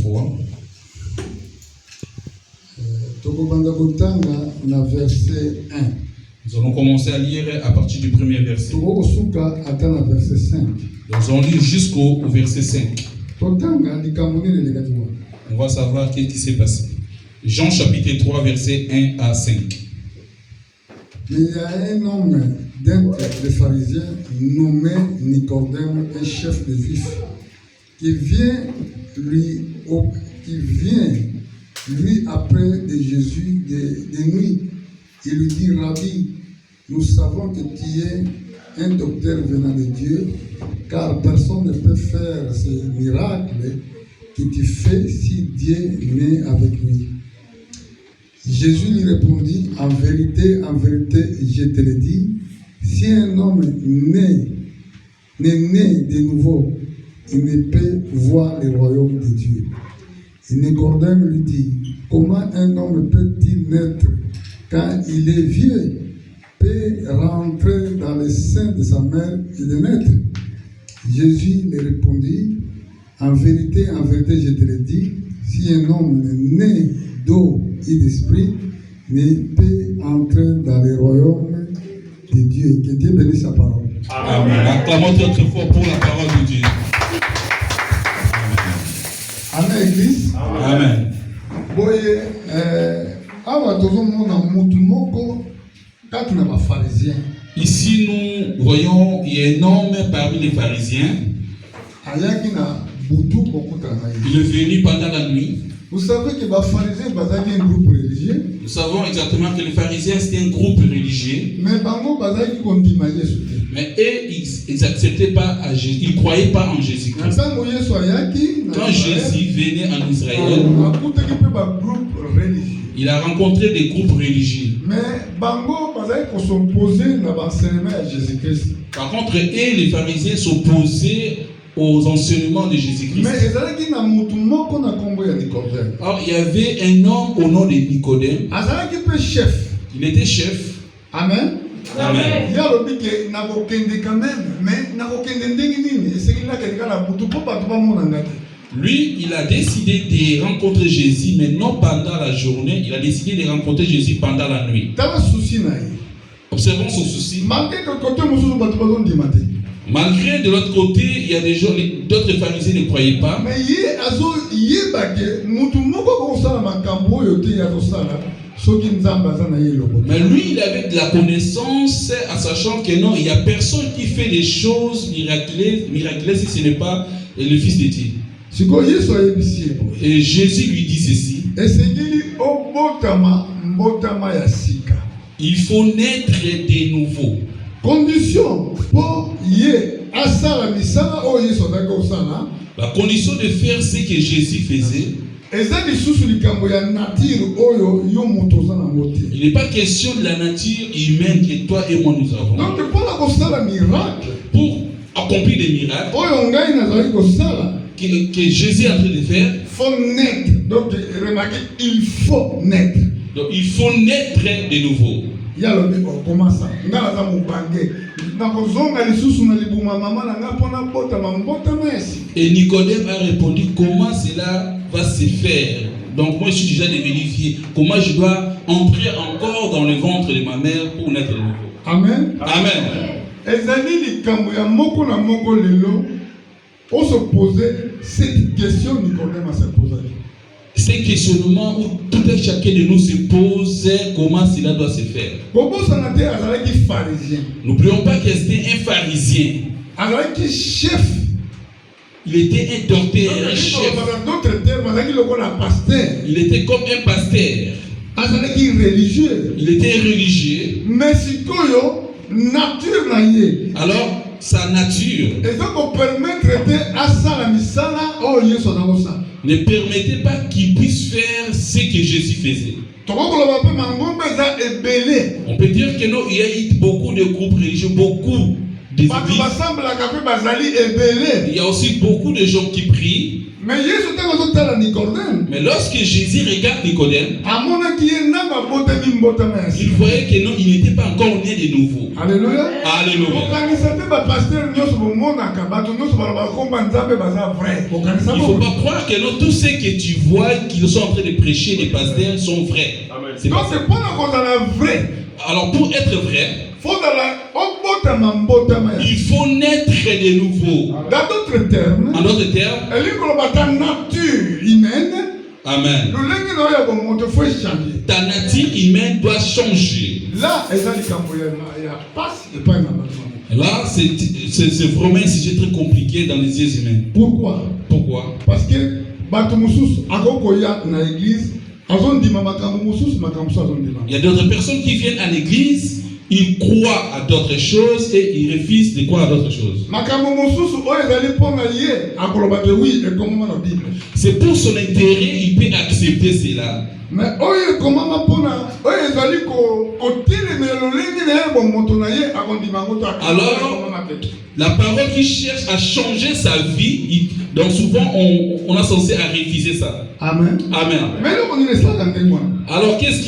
foi. Verset 1. Nous allons commencer à lire à partir du premier verset. Verset 5. Nous allons lire jusqu'au verset 5. On va savoir qu'est-ce qui s'est passé. Jean chapitre 3, verset 1 à 5. Il y a un homme d'entre les pharisiens nommé Nicodème, un chef de juifs, qui vient lui après de Jésus de nuit. Il lui dit: Rabbi, nous savons que tu es un docteur venant de Dieu, car personne ne peut faire ces miracles que tu fais si Dieu n'est avec lui. Jésus lui répondit: en vérité, je te le dis, si un homme n'est né de nouveau, il ne peut voir le royaume de Dieu. Et Nicodème lui dit: comment un homme peut-il naître quand il est vieux, peut rentrer dans le sein de sa mère et de naître? Jésus lui répondit: en vérité, je te le dis, si un homme est né d'eau et d'esprit, ne peut entrer dans le royaume de Dieu. Que Dieu bénisse sa parole. Amen. Acclamons très fort pour la parole de Dieu. Amen, Église. Amen. Boye, awa tozomona mutu moko kati na ba pharisiens. Ici, nous voyons il y a un homme parmi les pharisiens. Ayaki na butu kokuta na ye. Il est venu pendant la nuit. Vous savez que les pharisiens bazaki un groupe religieux. Nous savons exactement que les pharisiens c'était un groupe religieux. Mais bango bazaki kondima Yesu. Mais eux, ils n'acceptaient pas à Jésus, ils ne croyaient pas en Jésus-Christ. Quand Jésus venait en Israël, il a rencontré des groupes religieux. Par contre, eux, les pharisiens s'opposaient aux enseignements de Jésus-Christ. Or, il y avait un homme au nom de Nicodème. Il était chef. Amen. Amen. Lui, il a décidé de rencontrer Jésus, mais non pendant la journée. Il a décidé de rencontrer Jésus pendant la nuit. Observons son souci. Malgré de l'autre côté, il y a des gens, d'autres pharisiens ne croyaient pas. Mais lui, il avait de la connaissance en sachant que non, il n'y a personne qui fait des choses miraculeuses si ce n'est pas le Fils de Dieu. Et Jésus lui dit ceci: il faut naître de nouveau. Condition pour la condition de faire ce que Jésus faisait. Il n'est pas question de la nature humaine que toi et moi nous avons. Donc pour accomplir des miracles que Jésus est en train de faire, faut naître. Donc remarquez, il faut naître. Donc il faut naître de nouveau. Comment ça? Et Nicodème a répondu: comment cela va se faire? Donc moi je suis déjà vérifié. Comment je dois entrer encore dans le ventre de ma mère pour naître de nouveau? Amen. Amen. On se posait cette question, Nicodème s'est posé. C'est un questionnement où tout un chacun de nous se pose comment cela doit se faire. N'oublions pas qu'il était un pharisien. Chef. Il était un docteur, un chef. Il était comme un pasteur. Religieux. Il était religieux. Mais si nature alors sa nature ne permettait pas qu'il puisse faire ce que Jésus faisait. On peut dire que non, il y a eu beaucoup de groupes religieux, beaucoup d'églises. Il y a aussi beaucoup de gens qui prient. Mais lorsque Jésus regarde Nicodème, il voyait que non, il n'était pas encore né de nouveau. Alléluia. Alléluia. Il ne faut pas croire que non, tous ceux que tu vois qui sont en train de prêcher, les pasteurs, sont vrais. C'est pas ça. Alors pour être vrai, il faut naître de nouveau. Dans d'autres termes, En d'autres termes, ta nature humaine, amen. Ta nature humaine doit changer. Là, Là, c'est vraiment un sujet très compliqué dans les yeux humains. Pourquoi? Pourquoi? Parce que Batumusus Agokoya na l'église, il y a d'autres personnes qui viennent à l'église, ils croient à d'autres choses et ils refusent de croire à d'autres choses. C'est pour son intérêt, il peut accepter cela. Mais alors, la parole qui cherche à changer sa vie, donc souvent on a censé à refuser ça. Amen. Amen. Alors qu'est-ce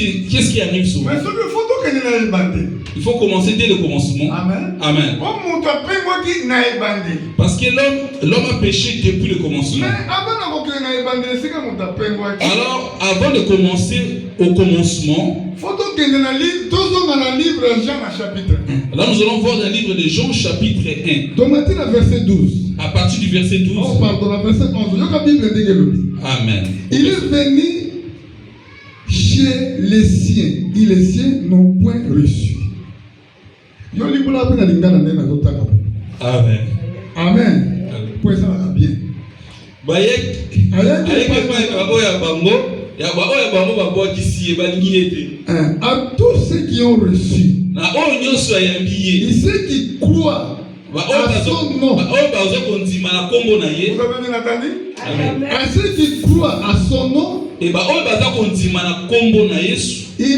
qui arrive souvent? Il faut commencer dès le commencement. Amen. Amen. Parce que l'homme a péché depuis le commencement. Alors, avant de commencer au commencement, là nous allons voir dans le livre de Jean chapitre 1. À partir du verset 12. Oh, pardon, la verset 11. Amen. Il est venu chez les siens, et les siens n'ont point reçu. Amen. Amen. Pour ça, bien. À tous ceux qui ont reçu, et ceux qui croient à son nom, à ceux qui croient à son nom, il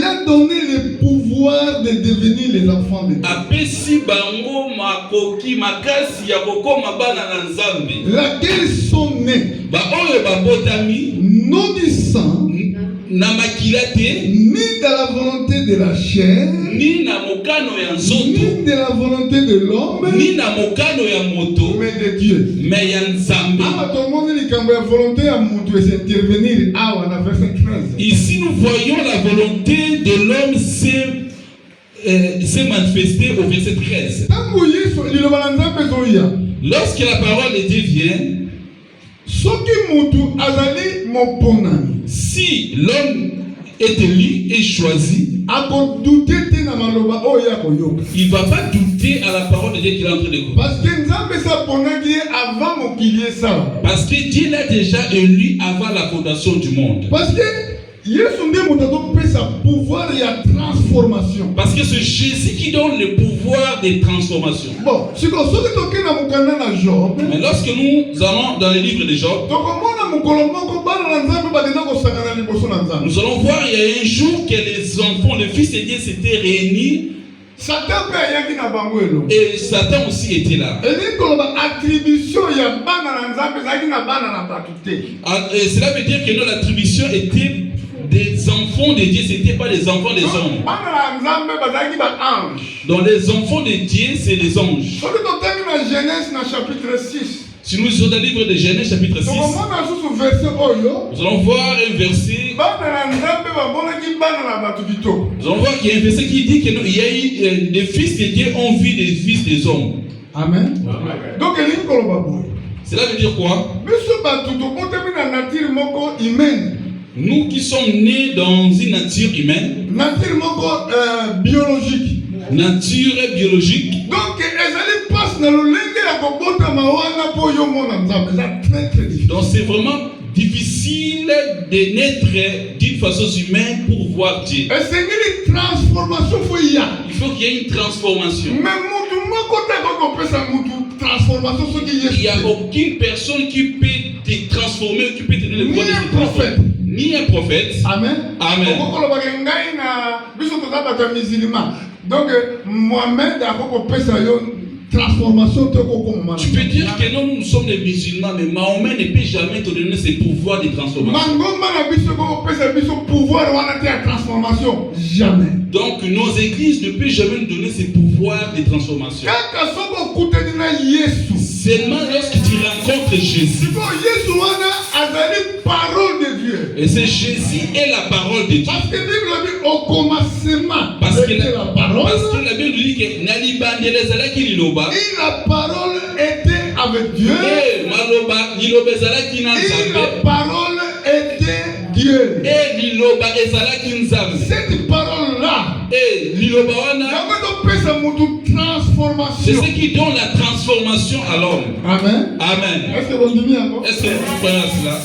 a donné le pouvoir de devenir les enfants de Dieu. Laquelle sont nés non du sang, ni dans la volonté de la chair, ni de la volonté de l'homme, mais de Dieu. Ici nous voyons la volonté de l'homme s'est manifestée au verset 13. Lorsque la parole de Dieu vient, si l'homme est élu et choisi, il ne va pas douter à la parole de Dieu qu'il est en train d'écouter. Parce que Dieu l'a déjà élu avant la fondation du monde. Parce que c'est Jésus qui donne le pouvoir de transformation. Mais lorsque nous allons dans le livre de Job, nous allons voir il y a un jour que les enfants, le fils de Dieu s'étaient réunis. Et Satan aussi était là. Et cela veut dire que non, l'attribution était des enfants de Dieu, ce n'était pas des enfants des hommes. Donc les enfants de Dieu, c'est les anges. Si nous sommes dans le livre de Genèse chapitre 6, nous allons voir un verset. Nous allons voir qu'il y a un verset qui dit qu'il y a eu des fils de Dieu ont vu des fils des hommes. Amen. Donc cela veut dire quoi? Nous qui sommes nés dans une nature humaine, biologique. Nature biologique. Donc c'est vraiment difficile de naître d'une façon humaine pour voir Dieu. Il faut qu'il y ait une transformation. Il n'y a aucune personne qui peut te transformer, qui peut te donner le pouvoir de te transformer. Ni un prophète. Amen. Amen. Donc Mohamed a pesa yo transformation. Tu peux dire que non, nous sommes des musulmans, mais Mahomet ne peut jamais te donner ses pouvoirs de transformation. Jamais. Donc nos églises ne peuvent jamais nous donner ces pouvoirs de transformation. Seulement lorsque tu rencontres Jésus. Et c'est Jésus et la parole de Dieu. Parce que la Bible dit au commencement. Parce que la Bible dit que et la parole était avec Dieu. Et la parole était Dieu. Cette parole-là, c'est ce qui donne la transformation à l'homme. Amen. Amen. Est-ce que vous dites Est-ce que vous croyez cela?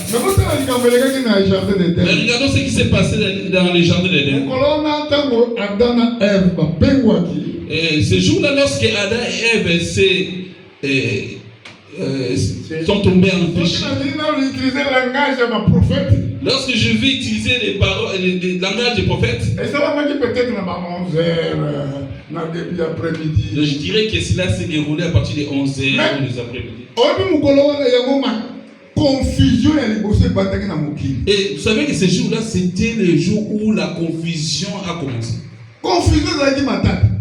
Mais regardons ce qui s'est passé dans les jardins d'Éden. Et ce jour-là, lorsque Adam et Ève sont tombés en péché. Lorsque je vais utiliser les paroles, le langage des prophètes, je dirais que cela s'est déroulé à partir de 11h ou des après-midi. Et vous savez que ce jour-là, c'était le jour où la confusion a commencé.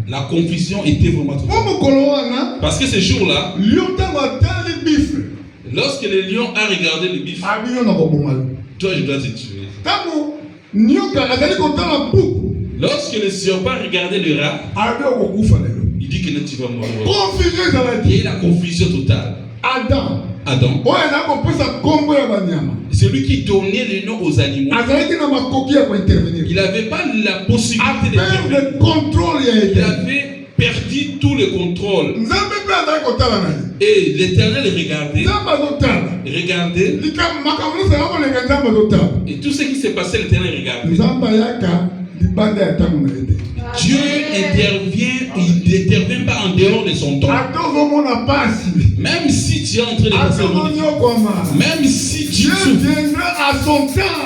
La confusion était vraiment trop. Parce que ce jour-là, lorsque le lion a regardé le bif, toi je dois te tuer. Lorsque le serpent a regardé le rat, il dit que non, tu vas mourir. Il y a eu la confusion totale. Adam, c'est lui qui donnait les noms aux animaux. Il n'avait pas la possibilité de contrôle. Il avait perdu tout le contrôle. Et l'Éternel regardait. Et tout ce qui s'est passé, l'Éternel regardait. Dieu intervient, il n'intervient pas en dehors de son temps. Même si tu es en train de passer le monde, même si tu viendra à son temps.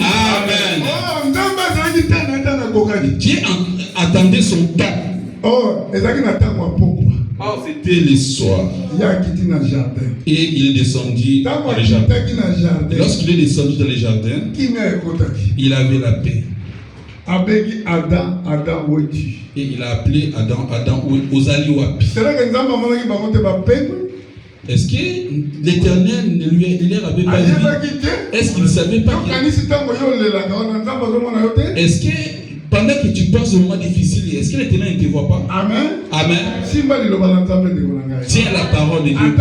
Amen. Dieu attendait son temps. Oh, c'était le soir. Et il est descendu dans le jardin. Lorsqu'il est descendu dans le jardin, il avait la paix. Et il a appelé Adam, aux Aliwapi. Est-ce que l'Éternel ne leur avait pas dit? Est-ce qu'il ne savait pas? Est-ce que pendant que tu passes un moment difficile, est-ce que l'Éternel ne te voit pas? Amen. Amen. Tiens la parole de Dieu.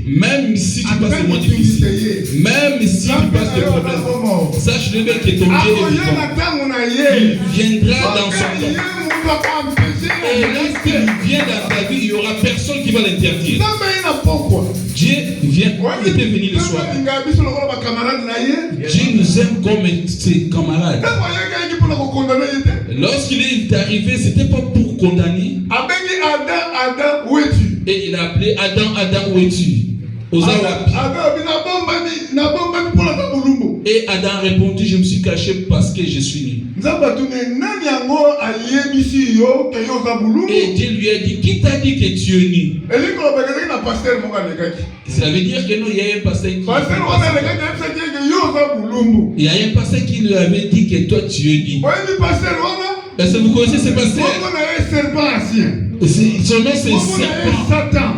Même si tu passes un moment difficile, même si tu passes des problèmes, sache-le que ton Dieu est vivant. Il viendra dans son temps. Et lorsqu'il vient dans ta vie, il n'y aura personne qui va l'interdire. Dieu vient, il était venu le soir. Dieu nous aime comme ses camarades. Lorsqu'il est arrivé, ce n'était pas pour condamner. Et il a appelé Adam, où es-tu? Et Adam a répondu, je me suis caché parce que je suis né. Et Dieu lui a dit, qui t'a dit que tu es né? Ça veut dire que non, il y a un pasteur il y a un pasteur qui lui avait dit que toi tu es né. Est-ce que vous connaissez ce pasteur? Son nom c'est Satan.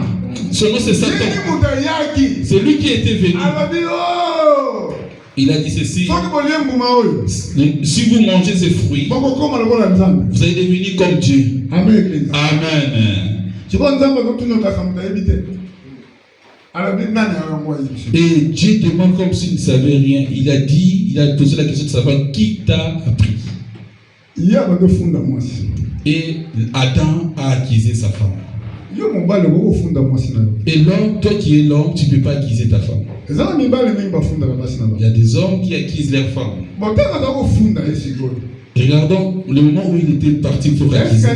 Son nom c'est Satan. C'est lui qui était venu. Il a dit ceci. Si vous mangez ces fruits, vous allez devenir comme Dieu. Amen. Amen. Et Dieu demande comme s'il ne savait rien. Il a posé la question de savoir qui t'a appris. Et Adam a acquis sa femme. Et l'homme, toi qui es l'homme, tu ne peux pas acquiser ta femme. Il y a des hommes qui acquisent leur femme. Regardons le moment où il était parti pour acquiser.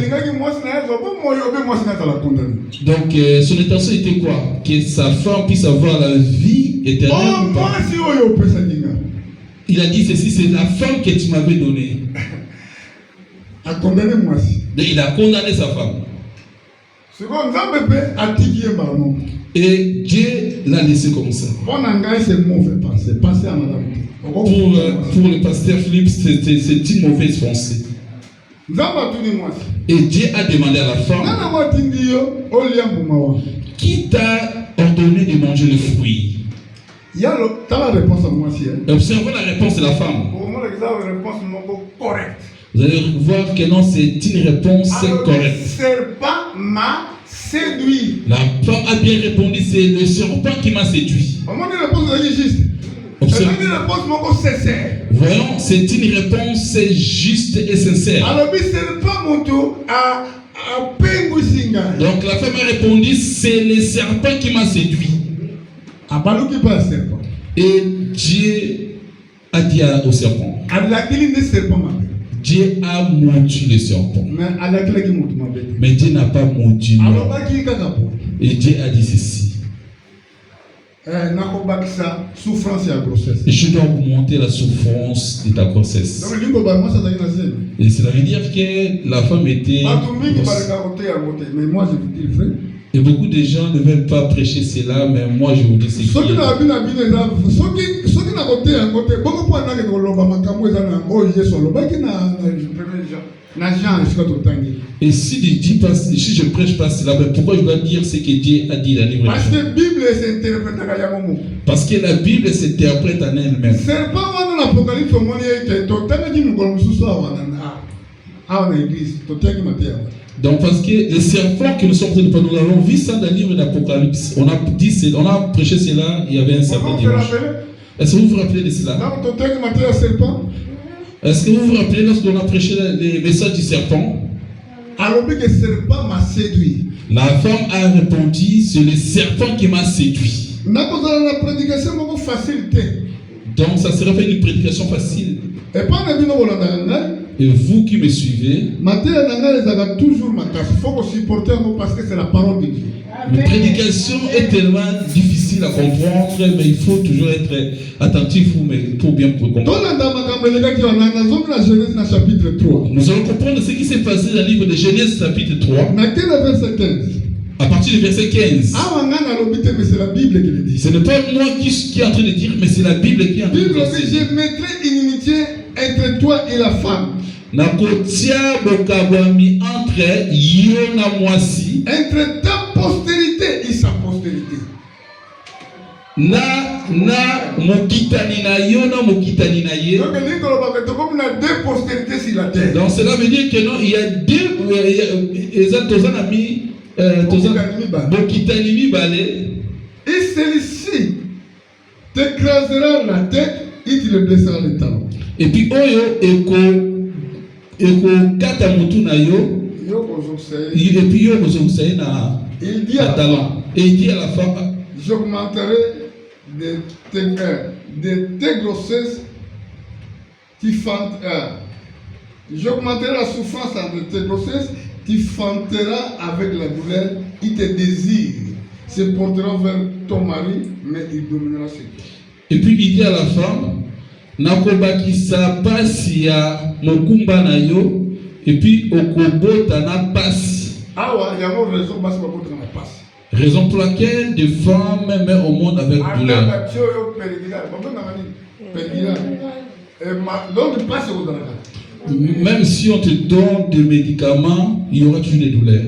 Donc son intention était quoi? Que sa femme puisse avoir la vie éternelle ou pas? Il a dit ceci, c'est la femme que tu m'avais donnée. Il a condamné sa femme. Et Dieu l'a laissé comme ça. C'est mauvais pensée. Pensez à madame. Pour le pasteur Philippe, c'est une mauvaise pensée. Et Dieu a demandé à la femme, qui t'a ordonné de manger le fruit? Tu as la réponse à moi aussi. Observez la réponse de la femme. Vous allez voir que non, c'est une réponse correcte. Le serpent m'a séduit. La femme a bien répondu, c'est le serpent qui m'a séduit. Voyons, c'est une réponse juste et sincère. Donc la femme a répondu, c'est le serpent qui m'a séduit. Et Dieu a dit au serpent, Dieu a mordu le serpent. Mais Dieu n'a pas mordu l'homme. Et Dieu a dit ceci. Je dois augmenter la souffrance de ta grossesse. Et cela veut dire que la femme était grosse. Et beaucoup de gens ne veulent pas prêcher cela, mais moi je vous dis ce qui est. Et si je prêche pas cela, mais pourquoi je dois dire ce que Dieu a dit dans le livre? Parce que la Bible s'interprète en elle-même. Donc parce que les serpents que nous sommes en train de, nous avons vu ça dans le livre d'Apocalypse. On a prêché cela, il y avait un serpent dimanche. Est-ce que vous vous rappelez de cela? Est-ce que vous vous rappelez lorsqu'on a prêché les messages du serpent? La femme a répondu, c'est le serpent qui m'a séduit. Donc ça serait fait une prédication facile. Et vous qui me suivez, la prédication est tellement difficile à comprendre, mais il faut toujours être attentif pour bien comprendre. Nous allons comprendre ce qui s'est passé dans le livre de Genèse chapitre 3. À partir du verset 15. Ce n'est pas moi qui est en train de dire, mais c'est la Bible qui est en train de dire. Je mettrai inimitié entre toi et la femme. Nakotia bokabwami entre yo na mwasi, entre ta postérité et sa postérité. Na mokitani na yo na mokitani na ye. Donc il y a deux postérités sur la terre. Donc cela veut dire que non, il y a deux mokitani mibale. Et celui-ci t'écrasera la tête et tu le blessera le talon. Et puis oyo kata mutu na yo, et puis yo kozongsaye na talon. Et il dit à la femme, j'augmenterai de tes grossesses, j'augmenterai la souffrance de tes grossesses, tu fanteras avec la douleur, il te désire, se portera vers ton mari, mais il dominera sur toi. Et puis il dit à la femme, nakobakisa pasi ya mokumba na yo, et puis okobota na pasi. Raison pour laquelle des femmes mettent au monde avec douleur. Même si on te donne des médicaments, il y aura toujours des douleurs.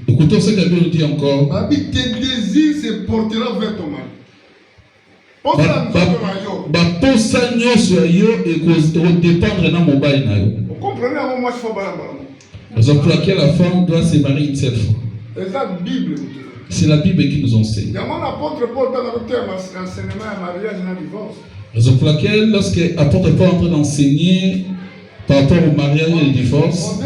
Écoutons ce que la Bible nous dit encore. Tes désirs se porteront vers ton mari. Raison pour laquelle la femme doit se marier une seule fois. C'est la Bible qui nous enseigne. Raison pour laquelle, lorsque l'apôtre Paul est en train d'enseigner par rapport au mariage et au divorce,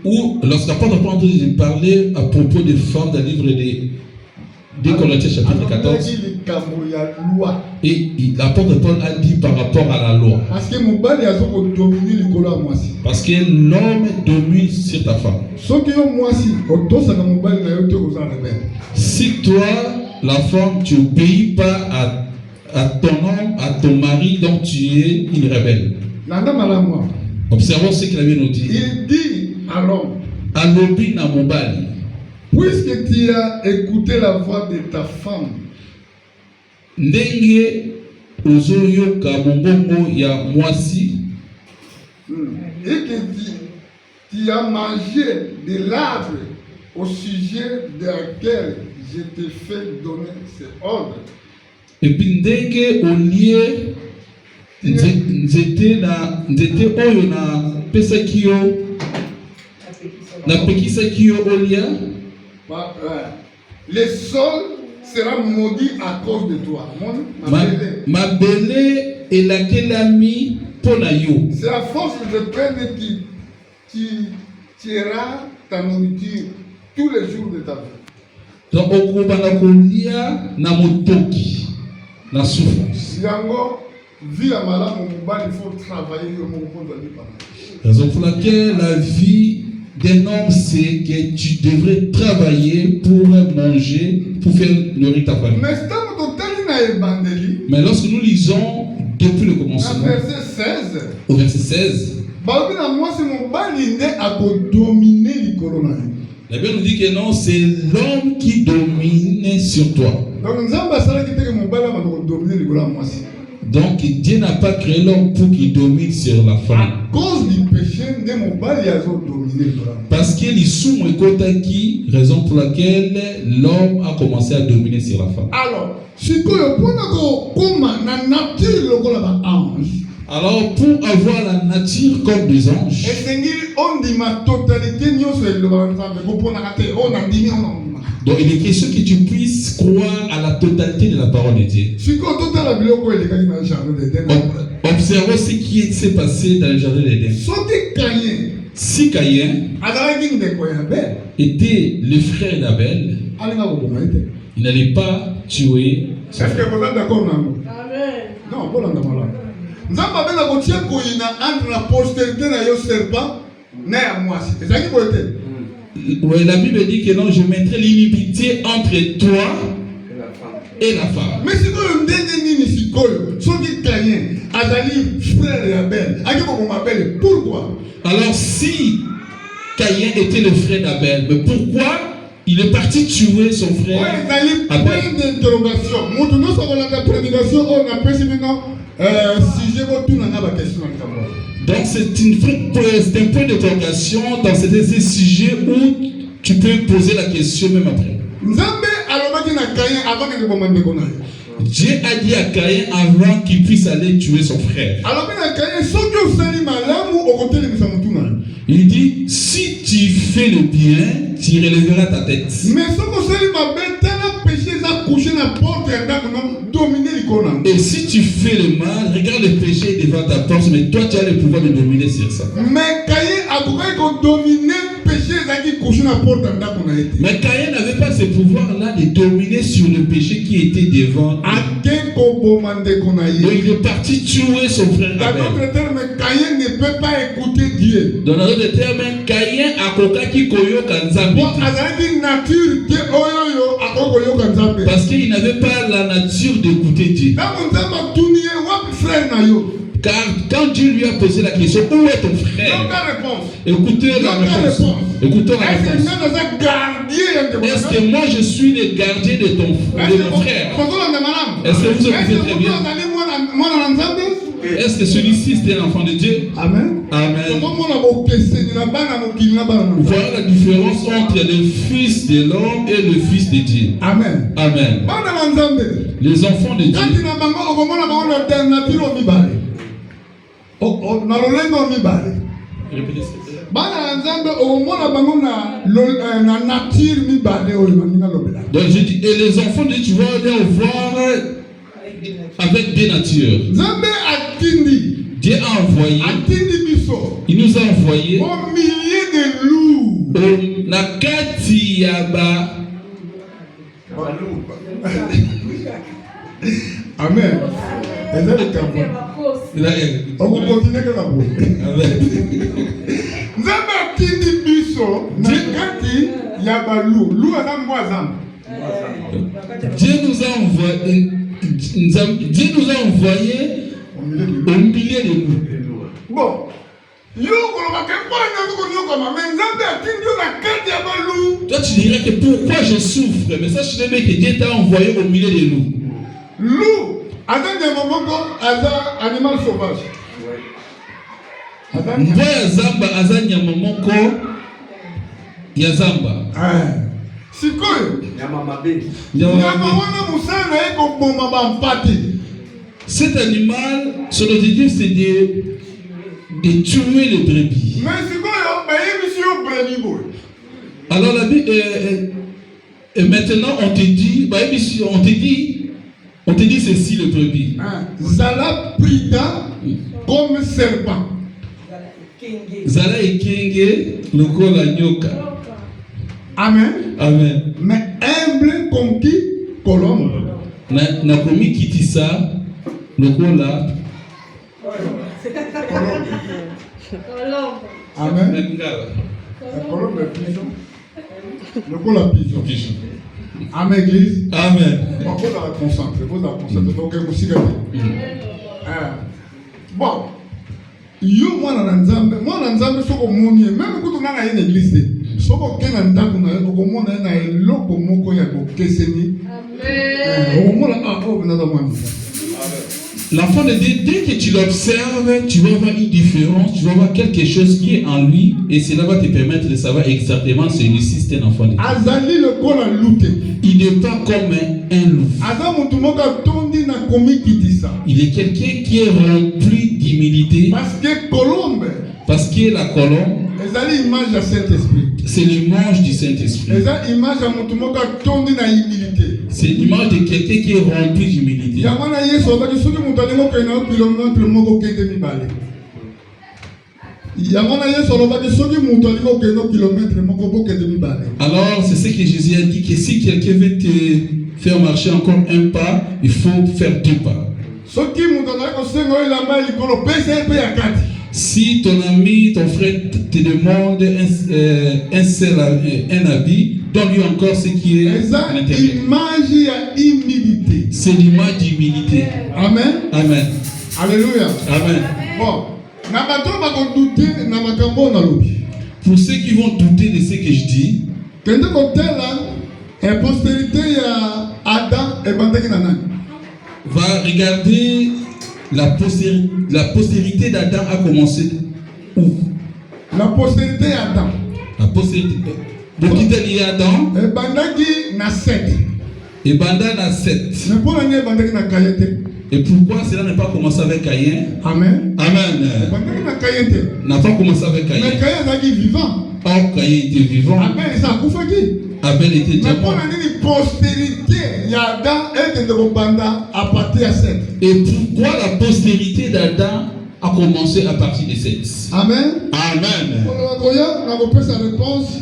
ou lorsque l'apôtre Paul est en train de parler à propos des femmes dans le livre des Corinthiens chapitre 14, et l'apôtre Paul a dit par rapport à la loi, parce que l'homme domine sur ta femme. Si toi, la femme, tu n'obéis pas à ton homme, à ton mari, donc tu es une rebelle. Nanda malamu. Observons ce qu'il a bien nous dit. Il dit à l'homme, Alobi na mobali. puisque tu as écouté la voix de ta femme, Ndenge ozoyoka mombongo ya mwasi et que tu as mangé de l'arbre au sujet de laquelle je t'ai fait donner ces ordres. et puis ndenge olie nzete oyo na pesaki yo na pekisaki yo olia. Le sol sera maudit à cause de toi. Mabele elakelami pona yo. C'est à force de peine que tu tueras ta nourriture tous les jours de ta vie. Donc okobana kolia na motoki na souffrance. Yango vie à malamu mobali, il faut travailler au moment de la raison pour laquelle la vie d'un homme, c'est que tu devrais travailler pour manger, pour faire nourrir ta famille. Mais lorsque nous lisons depuis le commencement, au verset 16, la Bible nous dit que non, c'est l'homme qui domine sur toi. Donc Dieu n'a pas créé l'homme pour qu'il domine sur la femme. À cause du péché, parce qu'il est sous qui, raison pour laquelle l'homme a commencé à dominer sur la femme. Alors pour avoir la nature comme des anges, donc il est question que tu puisses croire à la totalité de la parole de Dieu. Observons ce qui s'est passé dans le jardin d'Éden. Si Caïn était le frère d'Abel, il n'allait pas tuer son frère. Est-ce que vous êtes d'accord avec moi? Non, pas dans la Nzamba bena kotia koina entre la postérité na yo serpent na ya mwasi. Ezaki koete. Oui, la Bible dit que non, je mettrai l'inimitié entre toi et la femme. Mais si vous ndenge nini sikoyo, soki Caïn azali frère d'Abel, aki ko m'appelle pourquoi? Alors si Caïn était le frère d'Abel, mais pourquoi il est parti tuer son frère? Oui, Abel. Point d'interrogation. Mon nom ça va la prédication on appelle maintenant si je veux tout dans la question. Donc c'est un point d'interrogation dans ces sujets où tu peux poser la question même après. Dieu a dit à Caïn avant qu'il puisse aller tuer son frère. Il dit, si tu fais le bien, tu relèveras ta tête. Et si tu fais le mal, regarde le péché devant ta porte, mais toi tu as le pouvoir de dominer sur ça. Mais Caïn n'avait pas ce pouvoir-là de dominer sur le péché qui était devant. Donc il est parti tuer son frère Abel. Dans d'autres termes, Caïn ne peut pas écouter Dieu. Dans d'autres termes, Caïn a kokaki koyoka nzambe. Parce qu'il n'avait pas la nature d'écouter Dieu. Car quand Dieu lui a posé la question, où est ton frère? Écoutez la réponse. Écoutez la réponse. Est-ce que moi je suis le gardien de ton frère? Est-ce que vous écoutez très bien? Est-ce que celui-ci est un enfant de Dieu? Amen. Amen. Voilà la différence entre le fils de l'homme et le fils de Dieu. Amen. Amen. Les enfants de Dieu. Répétez donc je dis, et les enfants de Dieu, tu vas aller voir avec des natures. Dieu a envoyé, il nous a envoyé au milieu de loups. Nakati yaba. Amen. On va continuer que la boue. Nzamba tindi biso nakati yaba loup. Loup azam boazam. Dieu nous a envoyé au milieu de nous. Bon. Toi tu dirais que pourquoi je souffre, mais ça je sais que Dieu t'a envoyé au milieu de nous. Loup, animal sauvage. Mbwa zamba azanya momoko ya zamba. Sikoyo. Cet animal, son objectif c'est de tuer les brebis. Alors la Bible, et maintenant on te dit ceci le brebis. Zala prida comme serpent. Zala ekenge lokola nyoka. Amen. Amen. Mais humble comme qui? Colombe. Na komi kitisa lokola. Amen. Colombe est pigeon. Lokola pigeon. Amen, église. Amen. Bon, vous allez concentrer. Donc, vous allez bon. Yo mwana nzambe soko moni même kutu na une église soko kena ndako na yo ko mona na eloko moko ya kokeseni. Amen. L'enfant de Dieu, dès que tu l'observes, tu vas voir une différence, tu vas voir quelque chose qui est en lui et cela va te permettre de savoir exactement celui-ci c'est un enfant de Dieu. Il n'est pas comme un loup. Il est quelqu'un qui est rempli d'humilité. Parce que la colombe, c'est l'image du Saint-Esprit. C'est l'image de quelqu'un qui est rempli d'humilité. Alors, c'est ce que Jésus a dit, que si quelqu'un veut te faire marcher encore un pas, il faut faire deux pas. Si ton ami, ton frère te demande un habit, donne-lui encore ce qui est à l'intérieur. C'est l'image d'humilité. Amen. Amen. Alléluia. Amen. Bon. Pour ceux qui vont douter de ce que je dis, va regarder la postérité d'Adam a commencé où? La postérité d'Adam. La postérité. Donc il y a Adam. Et Banda na 7. Et pourquoi cela n'a pas commencé avec Caïn? Amen. Amen. N'a pas commencé avec Caïn. Mais Caïn était vivant. Or Caïn était vivant. Abel était déjà mort. Et pourquoi la postérité d'Adam a commencé à partir de 7? Amen. Amen. Sa réponse.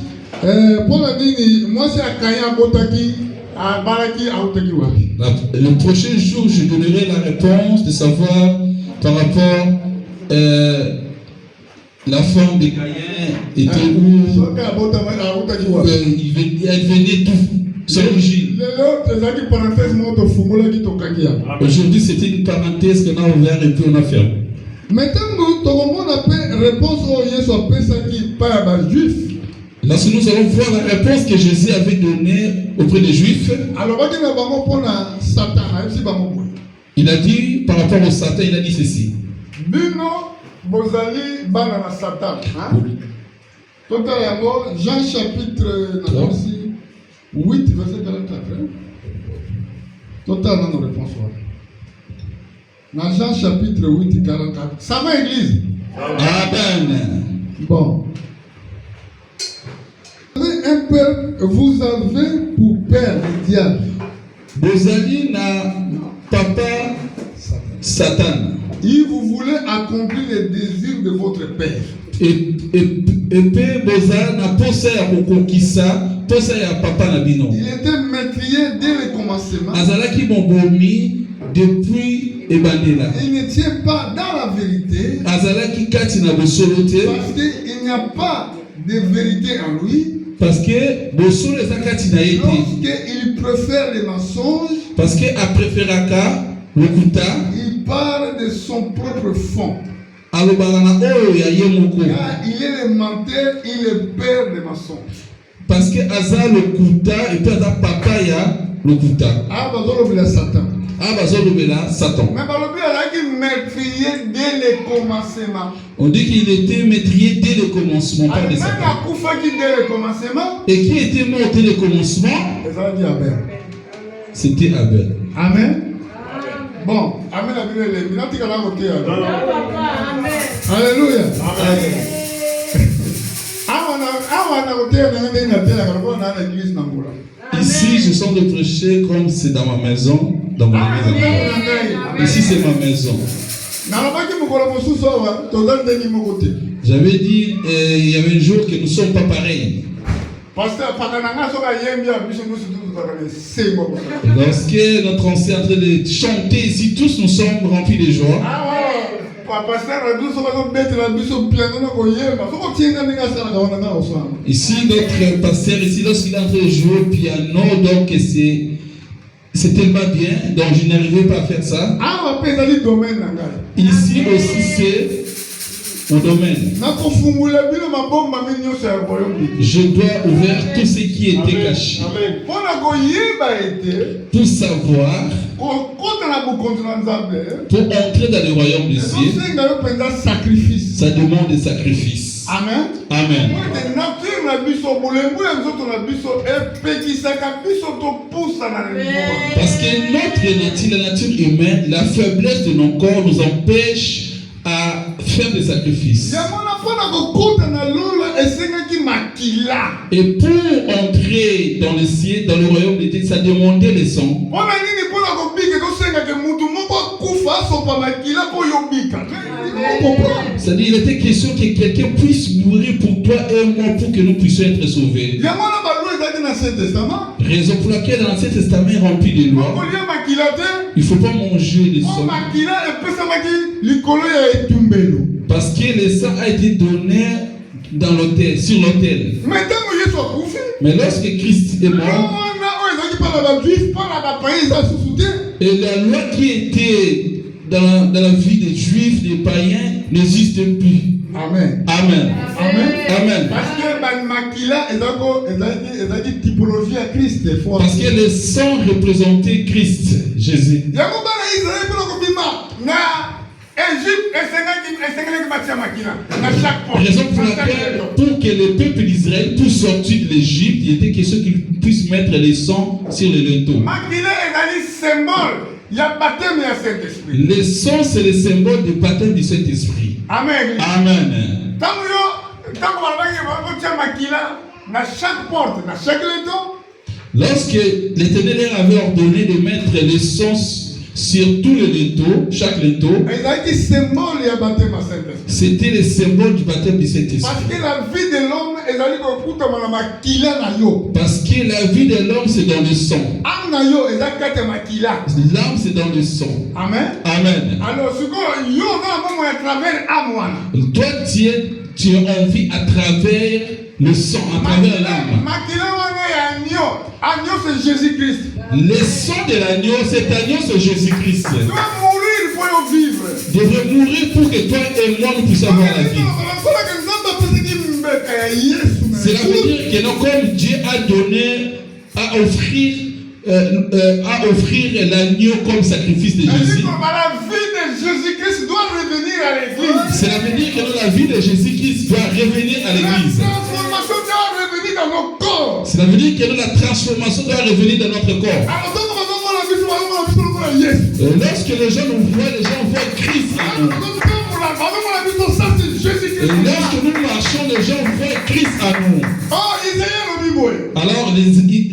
Pour la vie, moi c'est à Caïn Botaki. Le prochain jour, je donnerai la réponse de savoir par rapport la femme de Caïn était où, elle venait d'où, son origine. Aujourd'hui, c'était une parenthèse qu'on a ouvert et puis on a fermé. Maintenant, nous avons une réponse aux juifs. Lorsque nous allons voir la réponse que Jésus avait donnée auprès des Juifs, il a dit par rapport au Satan, il a dit ceci. Jean chapitre 8, verset 44. Total, non, réponse. Dans Jean chapitre 8, 44. Ça va, église? Amen. Bon. Un peuple, vous avez pour père le diable. Bozali na papa Satan. Et vous voulez accomplir les désirs de votre père. Et puis Bozali na posa ya kokokisa, posa ya papa na bino. Il était meurtrier dès le commencement. Azalaki bombomi depuis ebandela. Il ne tient pas dans la vérité. Azalaki kati na bosolote. Parce qu'il n'y a pas de vérité en lui. Parce que bosolo ezakati na été. Lorsqu'il préfère les mensonges, parce que a préféraka lokuta, il parle de son propre fond. alobaka na oyo ya ye moko. Car il est le menteur, il est le père des mensonges. Parce que aza lokuta et puis aza papa ya lokuta. Ah, bazolobela Satan. Ah, bazolobela Satan. Mais balobi azalaki meurtrier dès le commencement. On dit qu'il était maîtrier dès le commencement, pas de Satan. Même akufaki dès le commencement. Et qui était mort dès le commencement? Ezalaki Abel. C'était Abel. Amen. Bon, amen la Bible est là. Tu vas côté. Alléluia. Amen. Ici, je sens de prêcher comme c'est dans ma maison, dans mon église. Ici, c'est ma maison. J'avais dit, il y avait un jour que nous ne sommes pas pareils. Lorsque notre ancien est en train de chanter ici, tous nous sommes remplis de joie. Ici, notre pasteur, ici, lorsqu'il est en train de jouer au piano, donc c'est tellement bien, donc je n'arrivais pas à faire ça. Ici aussi, c'est mon domaine. Je dois ouvrir tout ce qui était caché. Pour savoir, pour entrer dans le royaume des cieux, ça demande des sacrifices. Amen. Amen. Parce que notre nature, la nature humaine, la faiblesse de nos corps nous empêche à faire des sacrifices. Et pour entrer dans le ciel, dans le royaume de Dieu, ça demandait le sang. C'est-à-dire, il était question que quelqu'un puisse mourir pour toi et moi pour que nous puissions être sauvés. Raison pour laquelle dans l'Ancien Testament est rempli de lois. Il ne faut pas manger le sang. Parce que le sang a été donné dans l'autel, sur l'autel. Mais lorsque Christ est mort, et la loi qui était dans la vie des Juifs, des païens, n'existe plus. Amen. Amen. Amen. Amen. Parce que le sang représentait Christ, Jésus. Raison pour laquelle, pour que le peuple d'Israël puisse sortir de l'Égypte, il était question qu'ils puissent mettre le sang sur le linteau. Le sang, c'est le symbole du baptême du Saint-Esprit. Amen. Amen. Lorsque l'Éternel avait ordonné de mettre le sang sur tous les linteaux, chaque linteau, c'était le symbole du baptême du Saint-Esprit. Parce que la vie de l'homme c'est dans le sang. L'âme, c'est dans le sang. Amen. Amen. Alors, toi, tu as envie à travers le sang, à travers l'âme. C'est Jésus-Christ. Le sang de l'agneau, cet agneau, c'est Jésus-Christ. Tu dois mourir, il faut vivre. Devrait mourir pour que toi et moi nous puissions avoir la vie. Cela veut dire que non, comme Dieu a donné à offrir l'agneau comme sacrifice de Jésus. La vie de Jésus-Christ doit revenir à l'église. Cela veut dire que la vie de Jésus-Christ doit revenir à l'église. La transformation doit revenir dans nos corps. Cela veut dire que la transformation doit revenir dans notre corps. Lorsque les gens nous voient, les gens voient Christ en nous. Et lorsque nous marchons, les gens voient Christ en nous. Alors,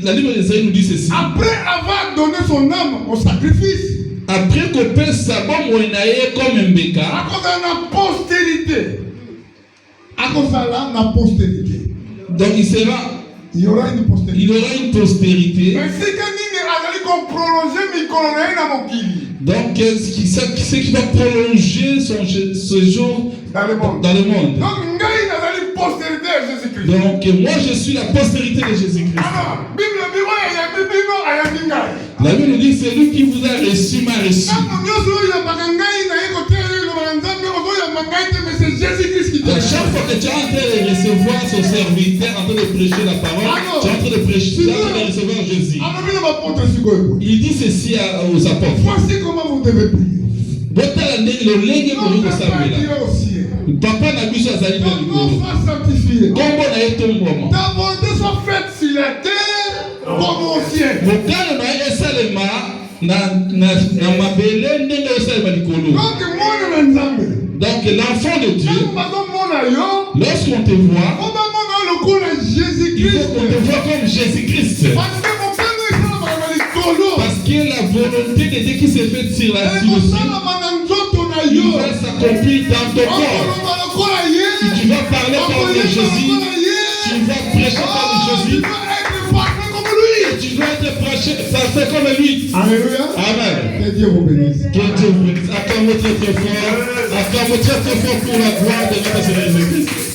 la Bible d'Isaïe nous dit ceci. Après avoir donné son âme au sacrifice, après que Père Sabon Moïnaïe comme un béca, à cause de la postérité, à cause de la postérité, donc il y aura une postérité. Mais c'est que donc ce qui va prolonger son séjour dans le monde. Donc, postérité à Jésus-Christ. Donc moi je suis la postérité de Jésus-Christ. La Bible nous dit c'est lui qui vous a reçu, m'a reçu. Donc chaque fois que tu es en train de recevoir son serviteur, en train de prêcher la parole, tu es en train de prêcher, tu es en train de recevoir Jésus. Il dit ceci aux apôtres. Voici comment vous devez prier. Papa n'a plus à salir. Ton nom soit sanctifié. Ta volonté soit faite sur la terre comme au ciel. Donc l'enfant de Dieu, lorsqu'on te voit, il faut qu'on te voit comme Jésus-Christ. Parce que la volonté de Dieu qui s'est faite sur la terre, il va s'accomplir dans ton corps. Si tu vas parler comme Jésus, tu vas prêcher comme Jésus, tu dois être prêché, ça fait comme lui. Alléluia. Amen. Que Dieu vous bénisse. Que Dieu vous bénisse. Acclamons très fort. Acclamons très fort pour la gloire de notre Seigneur Jésus-Christ.